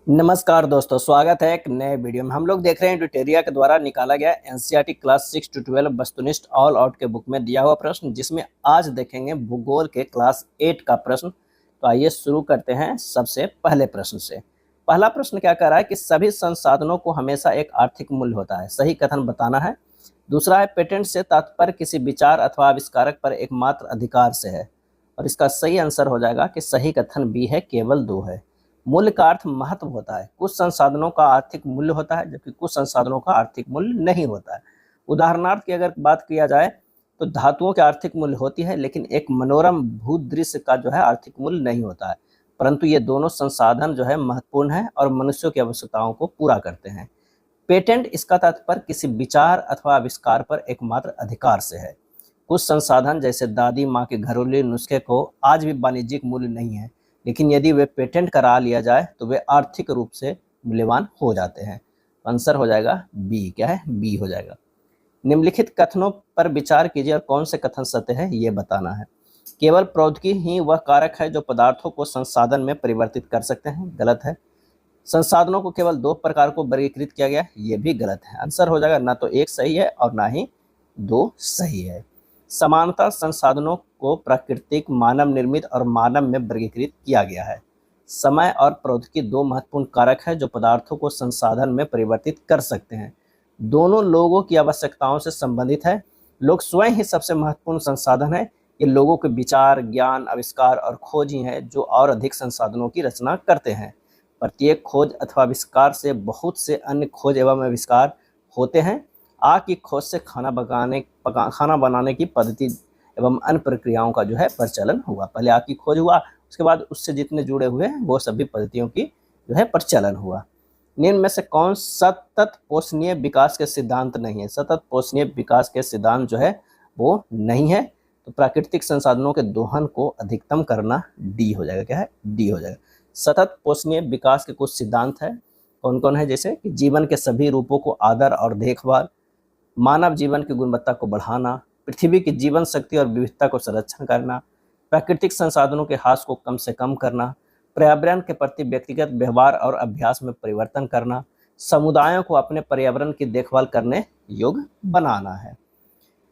नमस्कार दोस्तों, स्वागत है एक नए वीडियो में। हम लोग देख रहे हैं ट्यूटोरिया के द्वारा निकाला गया एनसीईआरटी क्लास 6 to 12 वस्तुनिष्ठ ऑल आउट के बुक में दिया हुआ प्रश्न, जिसमें आज देखेंगे भूगोल के क्लास 8 का प्रश्न। तो आइए शुरू करते हैं सबसे पहले प्रश्न से। पहला प्रश्न क्या कह रहा है कि सभी संसाधनों को हमेशा एक आर्थिक मूल्य होता है, सही कथन बताना है। दूसरा है पेटेंट से तात्पर्य किसी विचार अथवा आविष्कारक पर एकमात्र अधिकार से है, और इसका सही आंसर हो जाएगा कि सही कथन बी है, केवल 2 है। मूल्य का अर्थ महत्व होता है। कुछ संसाधनों का आर्थिक मूल्य होता है जबकि कुछ संसाधनों का आर्थिक मूल्य नहीं होता है। उदाहरणार्थ की अगर बात किया जाए तो धातुओं की आर्थिक मूल्य होती है, लेकिन एक मनोरम भूदृश्य का जो है आर्थिक मूल्य नहीं होता है। परंतु ये दोनों संसाधन जो है महत्वपूर्ण है और मनुष्यों की आवश्यकताओं को पूरा करते हैं। पेटेंट इसका तात्पर्य किसी विचार अथवा आविष्कार पर एकमात्र अधिकार से है। कुछ संसाधन जैसे दादी माँ के घरेलू नुस्खे को आज भी वाणिज्यिक मूल्य नहीं है, लेकिन यदि वे पेटेंट करा लिया जाए तो वे आर्थिक रूप से मूल्यवान हो जाते हैं। आंसर हो जाएगा बी। क्या है? बी हो जाएगा। निम्नलिखित कथनों पर विचार कीजिए और कौन से कथन सत्य है ये बताना है। केवल प्रौद्योगिकी ही वह कारक है जो पदार्थों को संसाधन में परिवर्तित कर सकते हैं, गलत है। संसाधनों को केवल 2 प्रकार को वर्गीकृत किया गया, ये भी गलत है। आंसर हो जाएगा ना तो 1 सही है और ना ही 2 सही है। समानता संसाधनों को प्राकृतिक, मानव निर्मित और मानव में वर्गीकृत किया गया है। समय और प्रौद्योगिकी 2 महत्वपूर्ण कारक है जो पदार्थों को संसाधन में परिवर्तित कर सकते हैं। दोनों लोगों की आवश्यकताओं से संबंधित है। लोग स्वयं ही सबसे महत्वपूर्ण संसाधन है। ये लोगों के विचार, ज्ञान, आविष्कार और खोज ही हैं जो और अधिक संसाधनों की रचना करते हैं। प्रत्येक खोज अथवा आविष्कार से बहुत से अन्य खोज एवं आविष्कार होते हैं। आग की खोज से खाना बनाने की पद्धति एवं अन्य प्रक्रियाओं का जो है प्रचलन हुआ। पहले आग की खोज हुआ, उसके बाद उससे जितने जुड़े हुए हैं वो सभी पद्धतियों की जो है प्रचलन हुआ। निम्न में से कौन सतत पोषणीय विकास के सिद्धांत नहीं है? सतत पोषणीय विकास के सिद्धांत जो है वो नहीं है। तो प्राकृतिक संसाधनों के दोहन को अधिकतम करना, डी हो जाएगा। क्या है? डी हो जाएगा। सतत पोषणीय विकास के कुछ सिद्धांत है, कौन कौन है? जैसे कि जीवन के सभी रूपों को आदर और देखभाल, मानव जीवन की गुणवत्ता को बढ़ाना, पृथ्वी की जीवन शक्ति और विविधता को संरक्षण करना, प्राकृतिक संसाधनों के ह्रास को कम से कम करना, पर्यावरण के प्रति व्यक्तिगत व्यवहार और अभ्यास में परिवर्तन करना, समुदायों को अपने पर्यावरण की देखभाल करने योग्य बनाना है।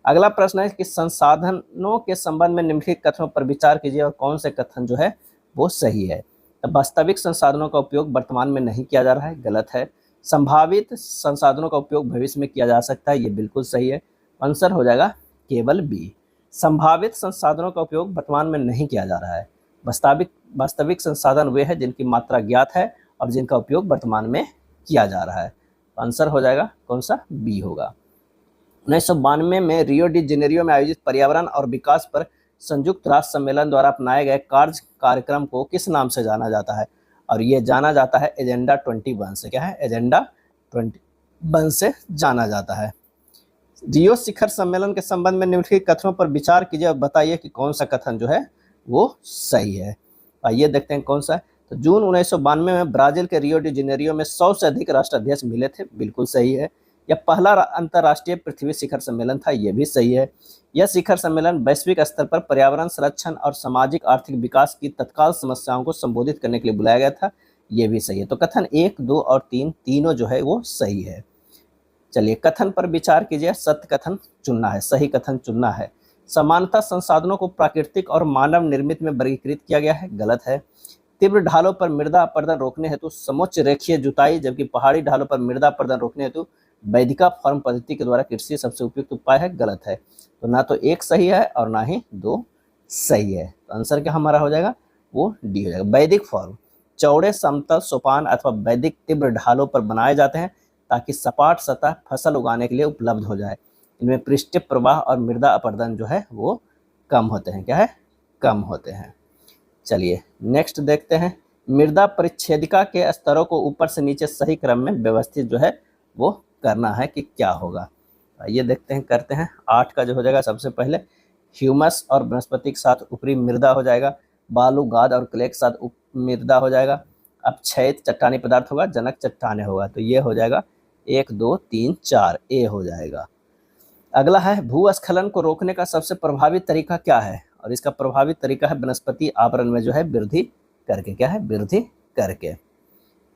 अगला प्रश्न है कि संसाधनों के संबंध में निम्नलिखित कथनों पर विचार कीजिए और कौन से कथन जो है वो सही है। तो वास्तविक संसाधनों का उपयोग वर्तमान में नहीं किया जा रहा है, गलत है। संभावित संसाधनों का उपयोग भविष्य में किया जा सकता है, ये बिल्कुल सही है। आंसर हो जाएगा केवल बी। संभावित संसाधनों का उपयोग वर्तमान में नहीं किया जा रहा है। वास्तविक संसाधन वे हैं जिनकी मात्रा ज्ञात है और जिनका उपयोग वर्तमान में किया जा रहा है। आंसर हो जाएगा कौन सा? बी होगा। 1992 में रियो डी जेनेरियो में आयोजित पर्यावरण और विकास पर संयुक्त राष्ट्र सम्मेलन द्वारा अपनाए गए कार्यक्रम को किस नाम से जाना जाता है? और ये जाना जाता है एजेंडा 21 से। क्या है? एजेंडा 21 से जाना जाता है। रियो शिखर सम्मेलन के संबंध में निम्नलिखित कथनों पर विचार कीजिए और बताइए कि कौन सा कथन जो है वो सही है। आइए देखते हैं कौन सा है। तो जून 1992 में ब्राजील के रियो डी जेनेरियो में 100 से अधिक राष्ट्राध्यक्ष मिले थे, बिल्कुल सही है। यह पहला अंतर्राष्ट्रीय पृथ्वी शिखर सम्मेलन था, यह भी सही है। यह शिखर सम्मेलन वैश्विक स्तर पर पर्यावरण संरक्षण और सामाजिक आर्थिक विकास की तत्काल समस्याओं को संबोधित करने के लिए बुलाया गया था, यह भी सही है। तो कथन 1, 2 और 3 तीनों जो है वो सही है। चलिए कथन पर विचार कीजिए। सत्य कथन चुनना है, सही कथन चुनना है। समानता संसाधनों को प्राकृतिक और मानव निर्मित में वर्गीकृत किया गया है, गलत है। तीव्र ढालों पर मृदा अपरदन रोकने हेतु समोच्च रेखीय जुताई, जबकि पहाड़ी ढालों पर मृदा अपरदन रोकने हेतु वैदिका फॉर्म पद्धति के द्वारा कृषि सबसे उपयुक्त उपाय है, गलत है। तो ना तो 1 सही है और ना ही 2 सही है। तो आंसर क्या हमारा हो जाएगा? वो डी हो जाएगा। वैदिक फॉर्म चौड़े समतल सोपान अथवा वैदिक तीव्र ढालों पर बनाए जाते हैं ताकि सपाट सतह फसल उगाने के लिए उपलब्ध हो जाए। इनमें पृष्ठीय प्रवाह और मृदा अपरदन जो है वो कम होते हैं। क्या है? कम होते हैं। चलिए नेक्स्ट देखते हैं। मृदा परिच्छेदिका के स्तरों को ऊपर से नीचे सही क्रम में व्यवस्थित जो है वो करना है कि क्या होगा। ये देखते हैं, करते हैं। 8 का जो हो जाएगा सबसे पहले ह्यूमस और वनस्पति के साथ ऊपरी मृदा हो जाएगा, बालू, गाद और क्ले के साथ उप मृदा हो जाएगा। अब क्षैत चट्टानी पदार्थ होगा, जनक चट्टाने होगा। तो ये हो जाएगा 1, 2, 3, 4, ए हो जाएगा। अगला है भूस्खलन को रोकने का सबसे प्रभावी तरीका क्या है? और इसका प्रभावी तरीका है वनस्पति आवरण में जो है वृद्धि करके। क्या है? वृद्धि करके।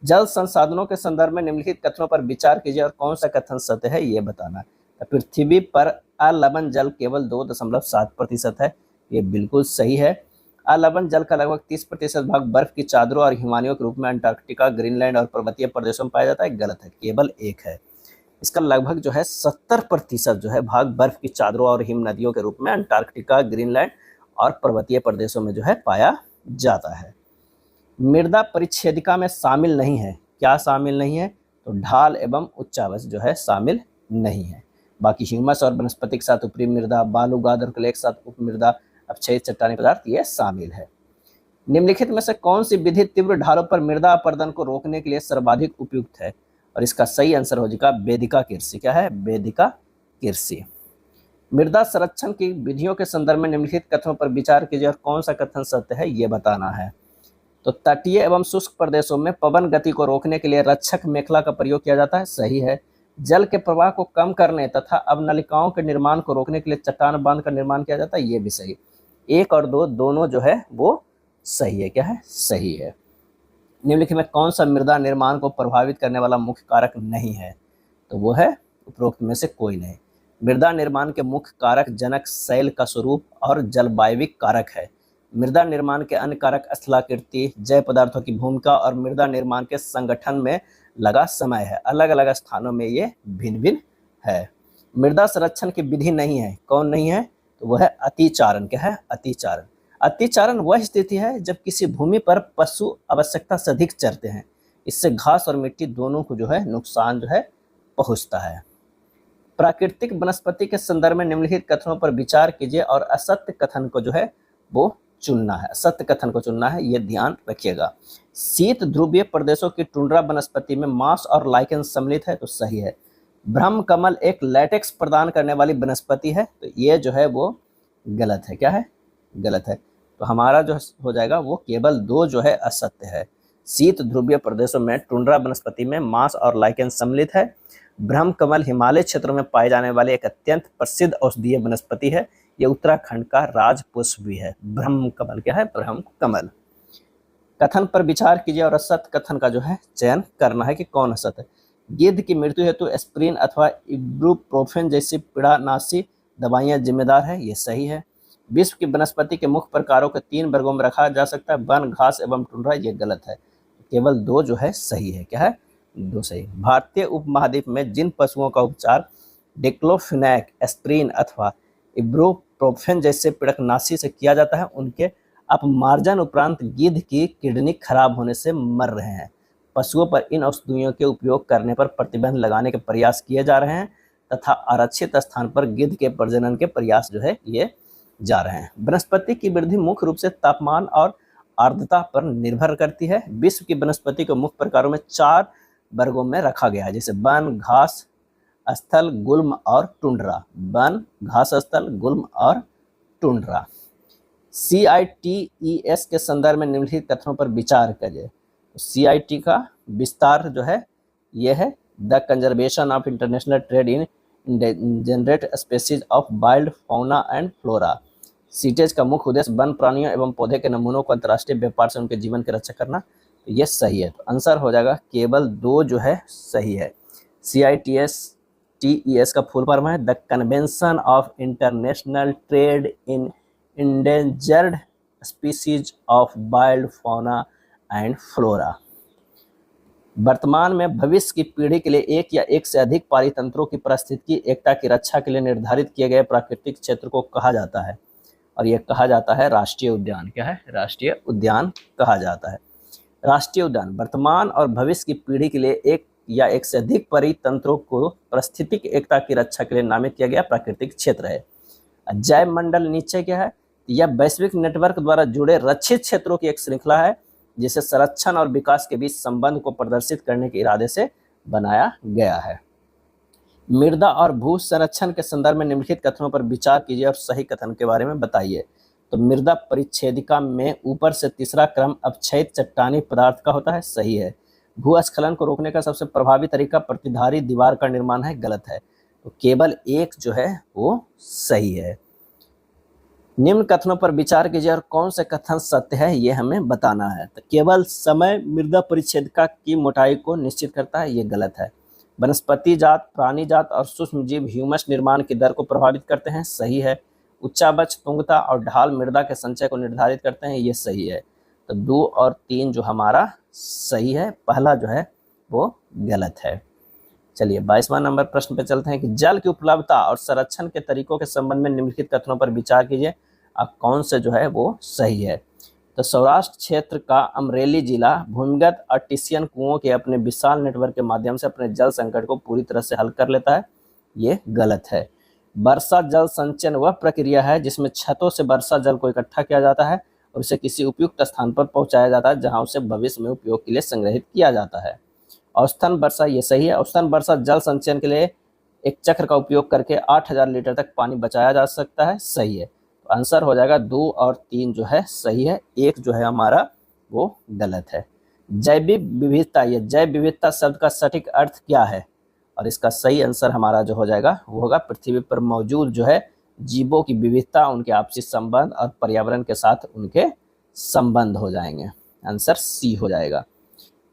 जल संसाधनों के संदर्भ में निम्नलिखित कथनों पर विचार कीजिए और कौन सा कथन सत्य है ये बताना है। तो पृथ्वी पर अलवण जल केवल 2.7% है, ये बिल्कुल सही है। अलवण जल का लगभग 30% भाग बर्फ की चादरों और हिमालयों के रूप में अंटार्कटिका, ग्रीनलैंड और पर्वतीय प्रदेशों में पाया जाता है, गलत है, केवल एक है। इसका लगभग जो है 70% जो है भाग बर्फ की चादरों और हिम नदियों के रूप में अंटार्कटिका, ग्रीनलैंड और पर्वतीय प्रदेशों में जो है पाया जाता है। मृदा परिच्छेदिका में शामिल नहीं है, क्या शामिल नहीं है? तो ढाल एवं उच्चावच जो है शामिल नहीं है। बाकी ह्यूमस और वनस्पति के साथ ऊपरी मृदा, बालू, गाद और क्ले के साथ उप मृदा, अपक्षयित चट्टानी पदार्थ ये शामिल है। निम्नलिखित में से कौन सी विधि तीव्र ढालों पर मृदा अपरदन को रोकने के लिए सर्वाधिक उपयुक्त है? और इसका सही आंसर हो जाएगा वेदिका कृषि। क्या है? वेदिका कृषि। मृदा संरक्षण की विधियों के संदर्भ में निम्नलिखित कथनों पर विचार कीजिए और कौन सा कथन सत्य है ये बताना है। तो तटीय एवं शुष्क प्रदेशों में पवन गति को रोकने के लिए रक्षक मेखला का प्रयोग किया जाता है, सही है। जल के प्रवाह को कम करने तथा अवनलिकाओं के निर्माण को रोकने के लिए चट्टान बांध का निर्माण किया जाता है, ये भी सही। 1 और 2 दोनों जो है वो सही है। क्या है? सही है। निम्नलिखित में कौन सा मृदा निर्माण को प्रभावित करने वाला मुख्य कारक नहीं है? तो वो है उपरोक्त में से कोई नहीं। मृदा निर्माण के मुख्य कारक जनक, शैल का स्वरूप और जलवायविक कारक है। मृदा निर्माण के अन्य कारक स्थलाकृति, जैव पदार्थों की भूमिका और मृदा निर्माण के संगठन में लगा समय है। अलग अलग स्थानों में ये भिन्न भिन्न है। मृदा संरक्षण की विधि नहीं है, कौन नहीं है? तो वह है अतिचारण। क्या है? अतिचारण। अतिचारण वह स्थिति है जब किसी भूमि पर पशु आवश्यकता से अधिक चरते हैं, इससे घास और मिट्टी दोनों को जो है नुकसान जो है पहुंचता है। प्राकृतिक वनस्पति के संदर्भ में निम्नलिखित कथनों पर विचार कीजिए और असत्य कथन को जो है वो चुनना है, असत्य कथन को चुनना है, ये ध्यान रखिएगा। शीत ध्रुवीय प्रदेशों की टुंड्रा वनस्पति में मांस और लाइकेन सम्मिलित है, तो सही है। ब्रह्म कमल एक लैटेक्स प्रदान करने वाली वनस्पति है, तो ये जो है वो गलत है। क्या है? गलत है। तो हमारा जो हो जाएगा वो केवल 2 जो है असत्य है। शीत ध्रुवीय प्रदेशों में टुंड्रा वनस्पति में मांस और लाइकेन सम्मिलित है। ब्रह्म कमल हिमालय क्षेत्रों में पाए जाने वाले एक अत्यंत प्रसिद्ध औषधीय वनस्पति है। ये उत्तराखंड का राज पुष्प भी है। ब्रह्म कमल। क्या है? ब्रह्म कमल। कथन पर विचार कीजिए और असत्य कथन का जो है चयन करना है कि कौन असत्य है। गिद्ध की मृत्यु हेतु एस्प्रिन अथवा इब्रुप्रोफेन जैसी पीड़ानाशी दवाइयां जिम्मेदार है, ये सही है। विश्व की वनस्पति के मुख्य प्रकारों को 3 वर्गों में रखा जा सकता है, वन, घास एवं टुंड्रा, ये गलत है। केवल 2 जो है सही है। क्या है? 2 सही। भारतीय उपमहाद्वीप में जिन पशुओं का उपचार डिक्लोफिनेक, एस्प्रिन अथवा इब्रुप्रोफेन जैसे पीड़कनाशी से किया जाता है, उनके अपमार्जन उपरांत गिद्ध की किडनी खराब होने से मर रहे हैं। पशुओं पर इन औषधियों के उपयोग करने पर प्रतिबंध लगाने के प्रयास किए जा रहे हैं तथा आरक्षित स्थान पर गिद्ध के प्रजनन के प्रयास जो है ये जा रहे हैं। वनस्पति की वृद्धि मुख्य रूप से तापमान और आर्द्रता पर निर्भर करती है। विश्व की वनस्पति को मुख्य प्रकारों में 4 वर्गों में रखा गया है, जैसे वन, घास स्थल, गुल्म और टुंड्रा। वन, घास स्थल, गुल्म और टुंड्रा। CITES के संदर्भ में निम्नलिखित कथनों पर विचार करिए। CIT का विस्तार जो है यह है the conservation of international trade in endangered species of wild fauna and flora. CITES का मुख्य उद्देश्य वन प्राणियों एवं पौधे के नमूनों को अंतर्राष्ट्रीय व्यापार से उनके जीवन की रक्षा करना, तो ये सही है। तो आंसर हो जाएगा केवल 2 जो है सही है। CITES का फुल फॉर्म है the convention of international trade in endangered species of wild fauna and flora. वर्तमान में भविष्य की पीढ़ी के लिए एक या एक से अधिक पारितंत्रों की पारिस्थितिकी एकता की रक्षा के लिए निर्धारित किए गए प्राकृतिक क्षेत्र को कहा जाता है, और यह कहा जाता है राष्ट्रीय उद्यान। क्या है? राष्ट्रीय उद्यान कहा जाता है। राष्ट्रीय उद्यान वर्तमान और भविष्य की पीढ़ी के लिए एक या एक से अधिक परितंत्रों को पारिस्थितिक एकता की रक्षा के लिए नामित किया गया प्राकृतिक क्षेत्र है। जैव मंडल नीचे क्या है? यह वैश्विक नेटवर्क द्वारा जुड़े रक्षित क्षेत्रों की एक श्रृंखला है जिसे संरक्षण और विकास के बीच संबंध को प्रदर्शित करने के इरादे से बनाया गया है। मृदा और भू संरक्षण के संदर्भ में निम्नलिखित कथनों पर विचार कीजिए और सही कथन के बारे में बताइए। तो मृदा परिच्छेदिका में ऊपर से तीसरा क्रम अपक्षयित चट्टानी पदार्थ का होता है, सही है। भूस्खलन को रोकने का सबसे प्रभावी तरीका प्रतिधारी दीवार का निर्माण है, गलत है। तो केवल 1 जो है वो सही है। निम्न कथनों पर विचार कीजिए और कौन से कथन सत्य है ये हमें बताना है। तो केवल समय मृदा परिच्छेदिका की मोटाई को निश्चित करता है, ये गलत है। वनस्पति जात, प्राणी जात और सूक्ष्म जीव ह्यूमस निर्माण की दर को प्रभावित करते हैं, सही है। उच्चावच, तुंगता और ढाल मृदा के संचय को निर्धारित करते हैं, ये सही है। तो 2 और 3 जो हमारा सही है, पहला जो है वो गलत है। चलिए 22वां नंबर प्रश्न पे चलते हैं कि जल की उपलब्धता और संरक्षण के तरीकों के संबंध में निम्नलिखित कथनों पर विचार कीजिए, अब कौन से जो है वो सही है। तो सौराष्ट्र क्षेत्र का अमरेली जिला भूमिगत आर्टिसियन कुओं के अपने विशाल नेटवर्क के माध्यम से अपने जल संकट को पूरी तरह से हल कर लेता है, ये गलत है। वर्षा जल संचयन वह प्रक्रिया है जिसमें छतों से वर्षा जल को इकट्ठा किया जाता है और उसे किसी उपयुक्त स्थान पर पहुंचाया जाता है जहां उसे भविष्य में उपयोग के लिए संग्रहित किया जाता है। औसतन वर्षा, ये सही है। औसतन वर्षा जल संचयन के लिए एक चक्र का उपयोग करके 8000 लीटर तक पानी बचाया जा सकता है, सही है। तो आंसर हो जाएगा 2 और 3 जो है सही है, 1 जो है हमारा वो गलत है। जैविक विविधता, ये जैव विविधता शब्द का सटीक अर्थ क्या है, और इसका सही आंसर हमारा जो हो जाएगा वो होगा पृथ्वी पर मौजूद जो है जीवों की विविधता, उनके आपसी संबंध और पर्यावरण के साथ उनके संबंध हो जाएंगे। आंसर सी हो जाएगा।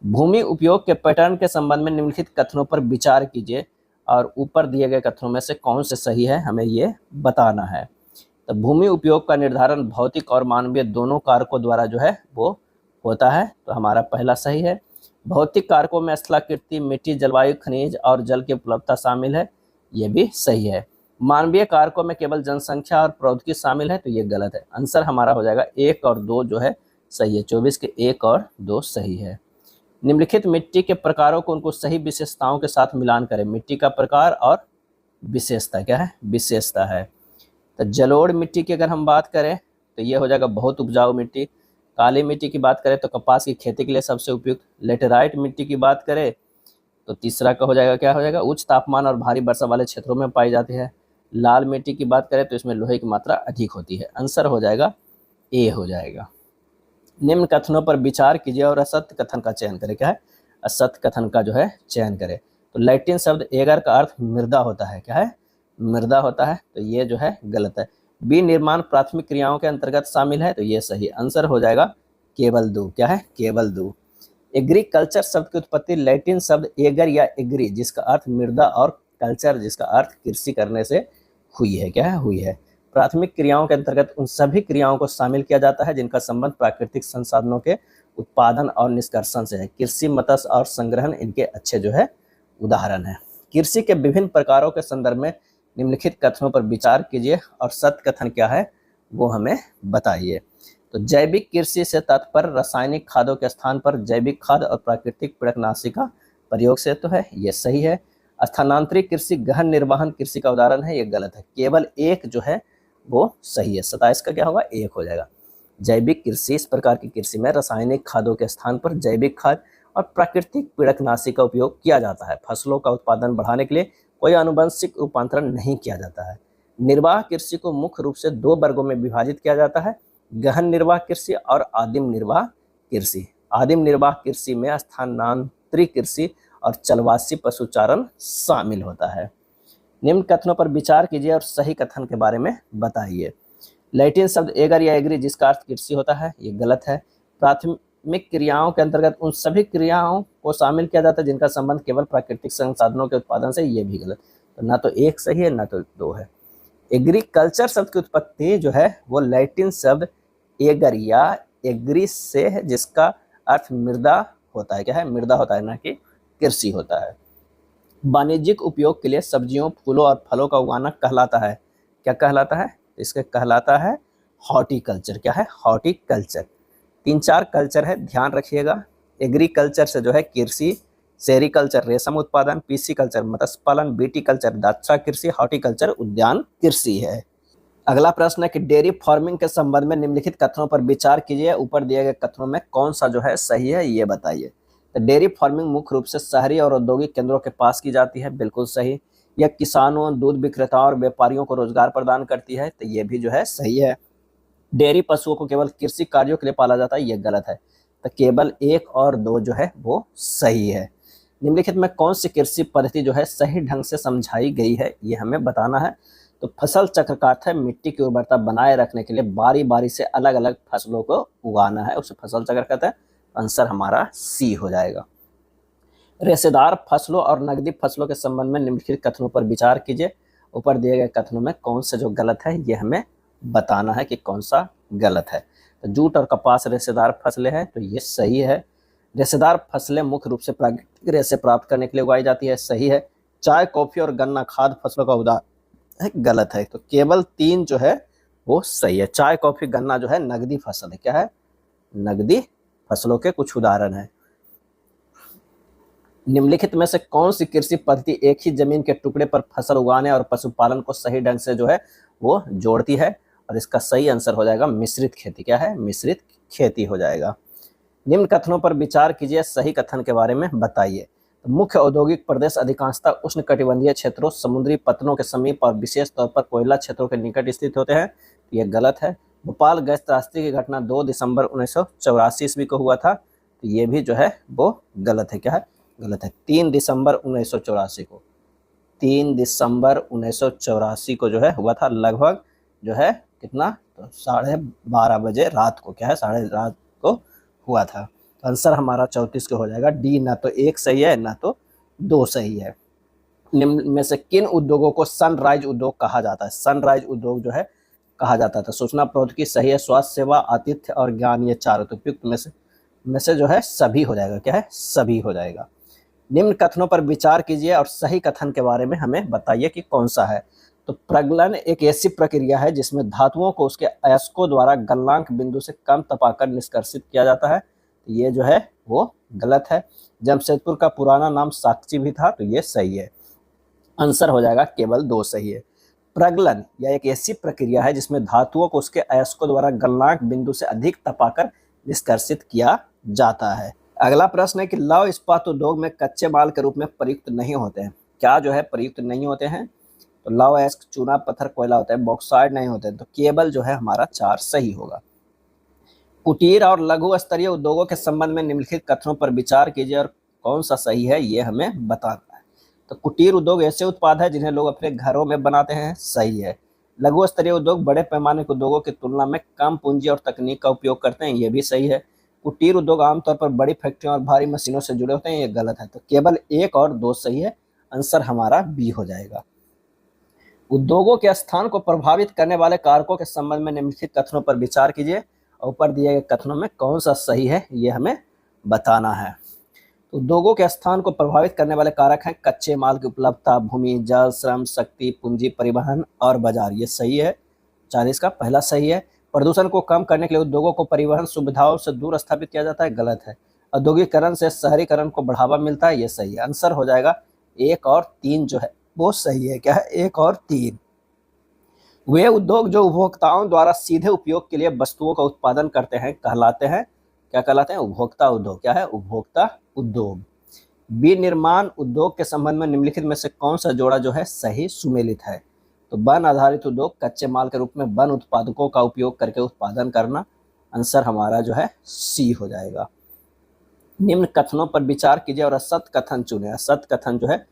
भूमि उपयोग के पैटर्न के संबंध में निम्नलिखित कथनों पर विचार कीजिए और ऊपर दिए गए कथनों में से कौन से सही है हमें ये बताना है। तो भूमि उपयोग का निर्धारण भौतिक और मानवीय दोनों कारकों द्वारा जो है वो होता है, तो हमारा पहला सही है। भौतिक कारकों में स्थलाकृति, मिट्टी, जलवायु, खनिज और जल की उपलब्धता शामिल है, ये भी सही है। मानवीय कारकों में केवल जनसंख्या और प्रौद्योगिकी शामिल है, तो ये गलत है। आंसर हमारा हो जाएगा 1 और 2 जो है सही है। 24 के 1 और 2 सही है। निम्नलिखित मिट्टी के प्रकारों को उनको सही विशेषताओं के साथ मिलान करें। मिट्टी का प्रकार और विशेषता क्या है, विशेषता है। तो जलोढ़ मिट्टी की अगर हम बात करें तो ये हो जाएगा बहुत उपजाऊ मिट्टी। काली मिट्टी की बात करें तो कपास की खेती के लिए सबसे उपयुक्त। लेटेराइट मिट्टी की बात करें तो तीसरा का हो जाएगा, क्या हो जाएगा, उच्च तापमान और भारी वर्षा वाले क्षेत्रों में पाई जाती है। लाल मिट्टी की बात करें तो इसमें लोहे की मात्रा अधिक होती है। आंसर हो जाएगा ए हो जाएगा। निम्न कथनों पर विचार कीजिए और असत्य कथन का चयन करें। क्या है, असत्य कथन का जो है चयन करें। तो लैटिन शब्द एगर का अर्थ मृदा होता है, क्या है, मृदा होता है, तो ये जो है गलत है। बी निर्माण प्राथमिक क्रियाओं के अंतर्गत शामिल है, तो ये सही। आंसर हो जाएगा केवल 2, क्या है, केवल 2। एग्रीकल्चर शब्द की उत्पत्ति लैटिन शब्द एगर या एग्री जिसका अर्थ मृदा और कल्चर जिसका अर्थ कृषि करने से हुई है, क्या है, हुई है। प्राथमिक क्रियाओं के अंतर्गत उन सभी क्रियाओं को शामिल किया जाता है जिनका संबंध प्राकृतिक संसाधनों के उत्पादन और निष्कर्षण से है। कृषि, मत्स्य और संग्रहण इनके अच्छे जो है उदाहरण है। कृषि के विभिन्न प्रकारों के संदर्भ में निम्नलिखित कथनों पर विचार कीजिए और सत्य कथन क्या है वो हमें बताइए। तो जैविक कृषि से तात्पर्य रासायनिक खादों के स्थान पर जैविक खाद और प्राकृतिक कीटनाशी का प्रयोग से, तो है ये सही है। स्थानांतरित कृषि गहन निर्वहन कृषि का उदाहरण है, ये गलत है। केवल 1 जो है वो सही है। 27 का क्या होगा, 1 हो जाएगा। जैविक कृषि, इस प्रकार की कृषि में रासायनिक खादों के स्थान पर जैविक खाद और प्राकृतिक कीटनाशी का उपयोग किया जाता है। फसलों का उत्पादन बढ़ाने के लिए कोई आनुवंशिक रूपांतरण नहीं किया जाता है। निर्वाह कृषि को मुख्य रूप से 2 वर्गों में विभाजित किया जाता है, गहन निर्वाह कृषि और आदिम निर्वाह कृषि। आदिम निर्वाह कृषि में स्थानांतरित कृषि और चलवासी पशुचारण शामिल होता है। निम्न कथनों पर विचार कीजिए और सही कथन के बारे में बताइए। लैटिन शब्द एगर या एग्री जिसका अर्थ कृषि होता है, ये गलत है। प्राथमिक क्रियाओं के अंतर्गत उन सभी क्रियाओं को शामिल किया जाता है जिनका संबंध केवल प्राकृतिक संसाधनों के उत्पादन से, ये भी गलत। तो ना तो 1 सही है ना तो 2 है। एग्रीकल्चर शब्द की उत्पत्ति जो है वो लैटिन शब्द एगर या एग्री से है जिसका अर्थ मृदा होता है, क्या है, मृदा होता है, ना कि कृषि होता है। वाणिज्यिक उपयोग के लिए सब्जियों, फूलों और फलों का उगाना कहलाता है, क्या कहलाता है, इसके कहलाता है हॉर्टिकल्चर, क्या है, हॉर्टिकल्चर। 3-4 कल्चर है, ध्यान रखिएगा। एग्रीकल्चर से जो है कृषि, सेरिकल्चर रेशम उत्पादन, पीसीकल्चर मत्स्य पालन, बीटीकल्चर दाक्षा कृषि, हॉर्टिकल्चर उद्यान कृषि है। अगला प्रश्न है कि डेयरी फार्मिंग के संबंध में निम्नलिखित कथनों पर विचार कीजिए। ऊपर दिए गए कथनों में कौन सा जो है सही है ये बताइए। तो डेयरी फार्मिंग मुख्य रूप से शहरी और औद्योगिक केंद्रों के पास की जाती है, बिल्कुल सही। यह किसानों, दूध विक्रेताओं और व्यापारियों को रोजगार प्रदान करती है, तो ये भी जो है सही है। डेयरी पशुओं को केवल कृषि कार्यों के लिए पाला जाता है, ये गलत है। तो केवल 1 और 2 जो है वो सही है। निम्नलिखित में कौन सी कृषि पद्धति जो है सही ढंग से समझाई गई है ये हमें बताना है। तो फसल चक्र का अर्थ है मिट्टी की उर्वरता बनाए रखने के लिए बारी बारी से अलग अलग फसलों को उगाना है, उसे फसल चक्र कहते हैं। आंसर हमारा सी हो जाएगा। रेशेदार फसलों और नकदी फसलों के संबंध में निम्नलिखित कथनों पर विचार कीजिए। ऊपर दिए गए कथनों में कौन सा जो गलत है ये हमें बताना है कि कौन सा गलत है। तो जूट और कपास रेशेदार फसलें हैं, तो ये सही है। रेशेदार फसलें मुख्य रूप से प्राकृतिक रेशे प्राप्त करने के लिए उगाई जाती है, सही है। चाय, कॉफी और गन्ना खाद्य फसलों का उदाहरण है, गलत है। तो केवल 3 जो है वो सही है। चाय, कॉफी, गन्ना जो है नकदी फसल है। क्या है? नकदी फसलों के कुछ उदाहरण है। निम्नलिखित में से कौन सी कृषि पद्धति एक ही जमीन के टुकड़े पर फसल उगाने और पशुपालन को सही ढंग से जो है वो जोड़ती है? और इसका सही आंसर हो जाएगा मिश्रित खेती। क्या है? मिश्रित खेती हो जाएगा। निम्न कथनों पर विचार कीजिए, सही कथन के बारे में बताइए। तो मुख्य औद्योगिक प्रदेश अधिकांशतः उष्णकटिबंधीय क्षेत्रों, समुद्री पत्तनों के समीप और विशेष तौर पर कोयला क्षेत्रों के निकट स्थित होते हैं। यह गलत है। भोपाल गैस त्रासदी की घटना 2 दिसंबर 1984 ईस्वी को हुआ था, तो ये भी जो है वो गलत है। क्या है? गलत है। 3 दिसंबर 1984 को, 3 दिसंबर 1984 को जो है हुआ था, लगभग जो है कितना, तो 12:30 बजे रात को। क्या है? साढ़े रात को हुआ था। तो आंसर हमारा 34 को हो जाएगा डी। ना तो 1 सही है, ना तो 2 सही है। निम्न में से किन उद्योगों को सनराइज उद्योग कहा जाता है? सनराइज उद्योग जो है कहा जाता था। सूचना प्रौद्योगिकी सही है, स्वास्थ्य सेवा, आतिथ्य और ज्ञान, ये चारों। तो उपयुक्त में से जो है सभी हो जाएगा। क्या है? सभी हो जाएगा। निम्न कथनों पर विचार कीजिए और सही कथन के बारे में हमें बताइए कि कौन सा है। तो प्रगलन एक ऐसी प्रक्रिया है जिसमें धातुओं को उसके अयस्कों द्वारा गलनांक बिंदु से कम तपाकर निष्कर्षित किया जाता है। तो ये जो है वो गलत है। जमशेदपुर का पुराना नाम साक्ची भी था, तो ये सही है। आंसर हो जाएगा केवल 2 सही है। प्रगलन यह एक ऐसी प्रक्रिया है जिसमें धातुओं को उसके अयस्कों द्वारा गलनांक बिंदु से अधिक तपाकर निष्कर्षित किया जाता है। अगला प्रश्न है कि लौह इस्पात उद्योग में कच्चे माल के रूप में प्रयुक्त नहीं होते हैं। क्या जो है प्रयुक्त नहीं होते हैं? तो लौह अयस्क, चूना पत्थर, कोयला होता है, बॉक्साइट नहीं होते हैं। तो केवल जो है हमारा 4 सही होगा। कुटीर और लघु स्तरीय उद्योगों के संबंध में निम्नलिखित कथनों पर विचार कीजिए और कौन सा सही है ये हमें बताना है। तो कुटीर उद्योग ऐसे उत्पाद है जिन्हें लोग अपने घरों में बनाते हैं, सही है। लघु स्तरीय उद्योग बड़े पैमाने के उद्योगों की तुलना में कम पूंजी और तकनीक का उपयोग करते हैं, ये भी सही है। कुटीर उद्योग आमतौर पर बड़ी फैक्ट्रियों और भारी मशीनों से जुड़े होते हैं, ये गलत है। तो केवल 1 और 2 सही है। आंसर हमारा बी हो जाएगा। उद्योगों के स्थान को प्रभावित करने वाले कारकों के संबंध में निम्नलिखित कथनों पर विचार कीजिए। ऊपर दिए गए कथनों में कौन सा सही है ये हमें बताना है। तो उद्योगों के स्थान को प्रभावित करने वाले कारक हैं कच्चे माल की उपलब्धता, भूमि, जल, श्रम, शक्ति, पूंजी, परिवहन और बाजार, ये सही है। 40 का पहला सही है। प्रदूषण को कम करने के लिए उद्योगों को परिवहन सुविधाओं से दूर स्थापित किया जाता है, गलत है। औद्योगिकरण से शहरीकरण को बढ़ावा मिलता है, ये सही है। आंसर हो जाएगा 1 और 3 जो है वो सही है। क्या है? 1 और 3। वे उद्योग जो उपभोक्ताओं द्वारा सीधे उपयोग के लिए वस्तुओं का उत्पादन करते हैं कहलाते हैं, क्या कहलाते हैं? उपभोक्ता उद्योग। क्या है? उपभोक्ता उद्योग। विनिर्माण उद्योग के संबंध में निम्नलिखित में से कौन सा जोड़ा जो है सही सुमेलित है? तो वन आधारित उद्योग कच्चे माल के रूप में वन उत्पादकों का उपयोग करके उत्पादन करना। आंसर हमारा जो है सी हो जाएगा। निम्न कथनों पर विचार कीजिए और असत कथन चुने। असत कथन जो है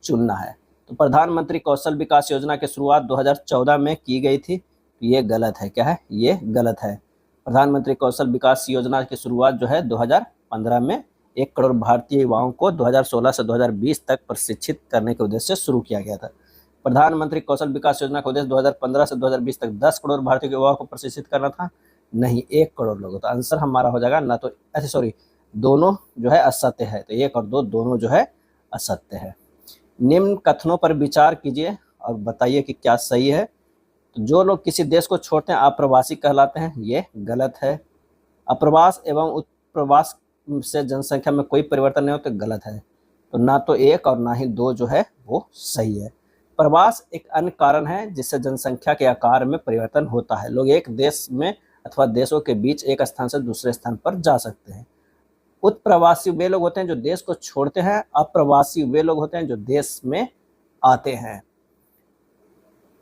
चुनना है। तो प्रधानमंत्री कौशल विकास योजना की शुरुआत 2014 में की गई थी, ये गलत है। क्या है? ये गलत है। प्रधानमंत्री कौशल विकास योजना की शुरुआत जो है 2015 में 1 करोड़ भारतीय युवाओं को 2016 से 2020 तक प्रशिक्षित करने के उद्देश्य से शुरू किया गया था। प्रधानमंत्री कौशल विकास योजना का उद्देश्य 2015 से 2020 तक 10 करोड़ भारतीय युवाओं को प्रशिक्षित करना था, नहीं 1 करोड़ लोगों। तो आंसर हमारा हो जाएगा ना तो दोनों जो है असत्य है। तो 1 और 2 दोनों जो है असत्य है। निम्न कथनों पर विचार कीजिए और बताइए कि क्या सही है। तो जो लोग किसी देश को छोड़ते हैं अप्रवासी कहलाते हैं, ये गलत है। अप्रवास एवं उत्प्रवास से जनसंख्या में कोई परिवर्तन नहीं होता, गलत है। तो ना तो 1 और ना ही 2 जो है वो सही है। प्रवास एक अन्य कारण है जिससे जनसंख्या के आकार में परिवर्तन होता है। लोग एक देश में अथवा देशों के बीच एक स्थान से दूसरे स्थान पर जा सकते हैं। उत्प्रवासी वे लोग होते हैं जो देश को छोड़ते हैं, अप्रवासी वे लोग होते हैं जो देश में आते हैं।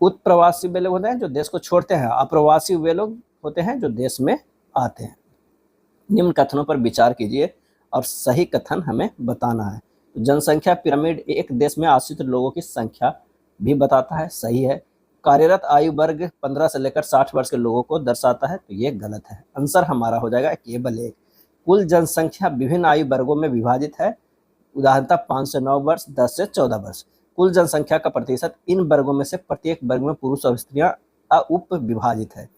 उत्प्रवासी वे लोग होते हैं जो देश को छोड़ते हैं, अप्रवासी वे लोग होते हैं जो देश में आते हैं। निम्न कथनों पर विचार कीजिए और सही कथन हमें बताना है। जनसंख्या पिरामिड एक देश में आश्रित लोगों की संख्या भी बताता है, सही है। कार्यरत आयु वर्ग 15 से लेकर 60 वर्ष के लोगों को दर्शाता है, तो ये गलत है। आंसर हमारा हो जाएगा केवल एक। कुल जनसंख्या विभिन्न आयु वर्गों में विभाजित है, उदाहरणतः 5 से 9 वर्ष, 10 से 14 वर्ष। कुल जनसंख्या का प्रतिशत इन वर्गों में से प्रत्येक वर्ग में पुरुष और स्त्रियां उप विभाजित है।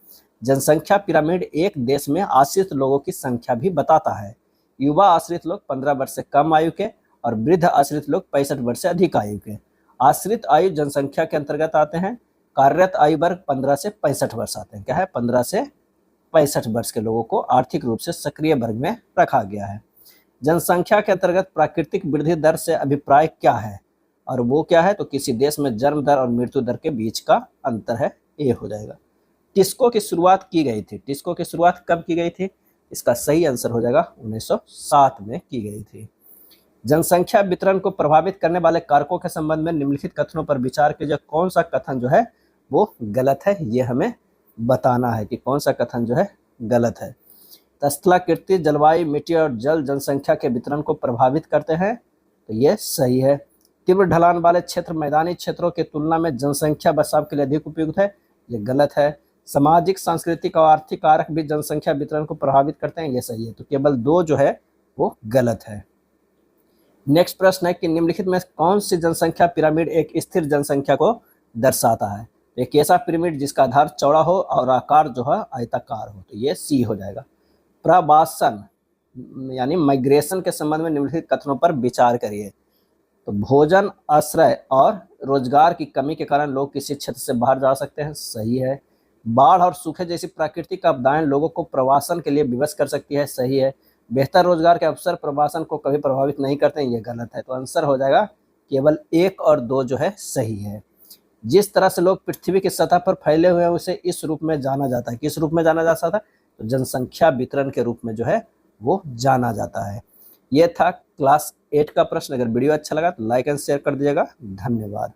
जनसंख्या पिरामिड एक देश में आश्रित लोगों की संख्या भी बताता है। युवा आश्रित लोग 15 वर्ष से कम आयु के और वृद्ध आश्रित लोग 65 वर्ष से अधिक आयु के। आश्रित आयु जनसंख्या के अंतर्गत आते हैं। कार्यरत आयु वर्ग 15 से 65 वर्ष आते हैं। क्या है? 15 से 65 वर्ष के लोगों को आर्थिक रूप से सक्रिय वर्ग में रखा गया है। जनसंख्या के अंतर्गत प्राकृतिक वृद्धि दर से अभिप्राय क्या है? और वो क्या है? तो किसी देश में जन्म दर और मृत्यु दर के बीच का अंतर है, ये हो जाएगा। टिस्को की शुरुआत की गई थी। टिस्को की शुरुआत कब की गई थी? इसका सही आंसर हो जाएगा 1907 में की गई थी। जनसंख्या वितरण को प्रभावित करने वाले कारकों के संबंध में निम्नलिखित कथनों पर विचार कीजिए। कौन सा कथन जो है वो गलत है, ये हमें बताना है कि कौन सा कथन जो है गलत है। स्थलाकृति, जलवायु, मिट्टी और जल जनसंख्या के वितरण को प्रभावित करते हैं, तो ये सही है। तीव्र ढलान वाले क्षेत्र मैदानी क्षेत्रों की तुलना में जनसंख्या बसाव के लिए अधिक उपयुक्त है, ये गलत है। सामाजिक, सांस्कृतिक और आर्थिक कारक भी जनसंख्या वितरण को प्रभावित करते हैं, ये सही है। तो केवल 2 जो है वो गलत है। नेक्स्ट प्रश्न है कि निम्नलिखित में कौन सी जनसंख्या पिरामिड एक स्थिर जनसंख्या को दर्शाता है? एक ऐसा पिरामिड जिसका आधार चौड़ा हो और आकार जो है आयताकार हो, तो ये सी हो जाएगा। प्रवासन यानी माइग्रेशन के संबंध में निम्नलिखित कथनों पर विचार करिए। तो भोजन, आश्रय और रोजगार की कमी के कारण लोग किसी क्षेत्र से बाहर जा सकते हैं, सही है। बाढ़ और सूखे जैसी प्राकृतिक आपदाएं लोगों को प्रवासन के लिए विवश कर सकती है, सही है। बेहतर रोजगार के अवसर प्रवासन को कभी प्रभावित नहीं करते हैं, ये गलत है। तो आंसर हो जाएगा केवल 1 और 2 जो है सही है। जिस तरह से लोग पृथ्वी की सतह पर फैले हुए हैं उसे इस रूप में जाना जाता है। किस रूप में जाना जाता था? तो जनसंख्या वितरण के रूप में जो है वो जाना जाता है। ये था क्लास 8 का प्रश्न। अगर वीडियो अच्छा लगा तो लाइक एंड शेयर कर दीजिएगा। धन्यवाद।